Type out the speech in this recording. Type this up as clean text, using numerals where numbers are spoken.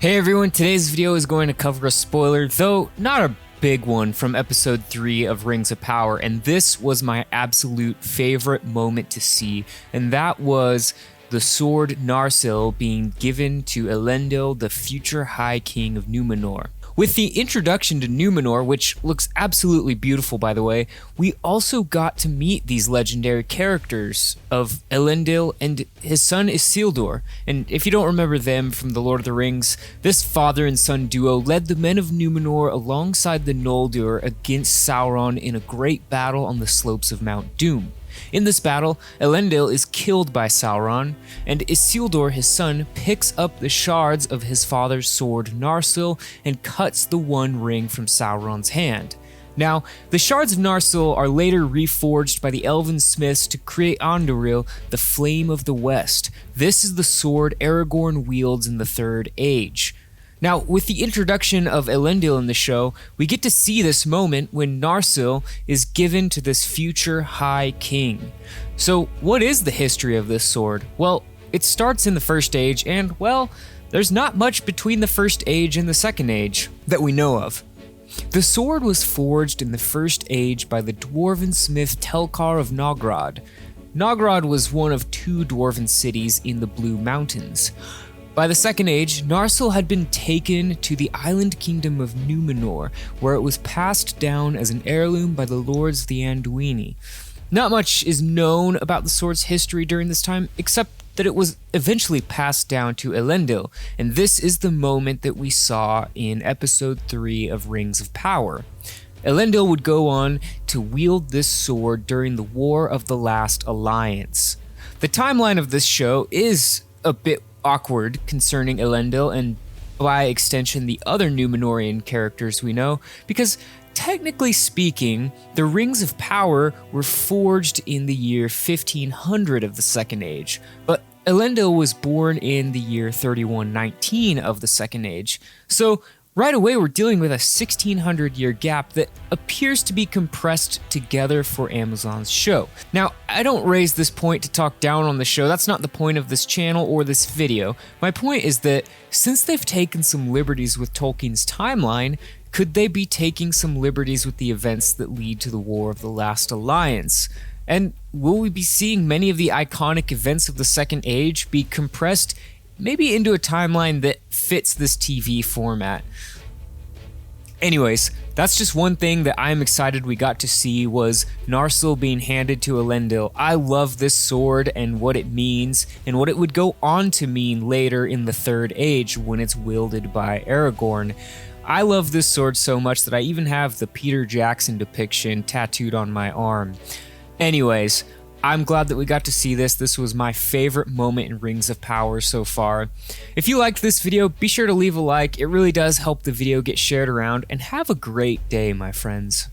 Hey everyone, today's video is going to cover a spoiler, though not a big one, from episode 3 of Rings of Power, and this was my absolute favorite moment to see, and that was the sword Narsil being given to Elendil, the future High King of Numenor. With the introduction to Numenor, which looks absolutely beautiful by the way, we also got to meet these legendary characters of Elendil and his son Isildur. And if you don't remember them from The Lord of the Rings, this father and son duo led the men of Numenor alongside the Noldor against Sauron in a great battle on the slopes of Mount Doom. In this battle, Elendil is killed by Sauron, and Isildur, his son, picks up the shards of his father's sword Narsil and cuts the one ring from Sauron's hand. Now, the shards of Narsil are later reforged by the elven smiths to create Anduril, the Flame of the West. This is the sword Aragorn wields in the Third Age. Now, with the introduction of Elendil in the show, we get to see this moment when Narsil is given to this future High King. So, what is the history of this sword? Well, it starts in the First Age, and, well, there's not much between the First Age and the Second Age that we know of. The sword was forged in the First Age by the dwarven smith Telkar of Nogrod. Nogrod was one of 2 dwarven cities in the Blue Mountains. By the Second Age, Narsil had been taken to the island kingdom of Numenor, where it was passed down as an heirloom by the lords of the Anduini. Not much is known about the sword's history during this time, except that it was eventually passed down to Elendil, and this is the moment that we saw in episode 3 of Rings of Power. Elendil would go on to wield this sword during the War of the Last Alliance. The timeline of this show is a bit awkward concerning Elendil and by extension the other Numenorian characters we know, because technically speaking, the Rings of Power were forged in the year 1500 of the Second Age, but Elendil was born in the year 3119 of the Second Age, so right away we're dealing with a 1600-year gap that appears to be compressed together for Amazon's show. Now, I don't raise this point to talk down on the show, that's not the point of this channel or this video. My point is that since they've taken some liberties with Tolkien's timeline, could they be taking some liberties with the events that lead to the War of the Last Alliance? And will we be seeing many of the iconic events of the Second Age be compressed maybe into a timeline that fits this TV format? Anyways, that's just one thing that I'm excited we got to see was Narsil being handed to Elendil. I love this sword and what it means and what it would go on to mean later in the Third Age when it's wielded by Aragorn. I love this sword so much that I even have the Peter Jackson depiction tattooed on my arm. Anyways, I'm glad that we got to see this. This was my favorite moment in Rings of Power so far. If you liked this video, be sure to leave a like. It really does help the video get shared around, and have a great day, my friends.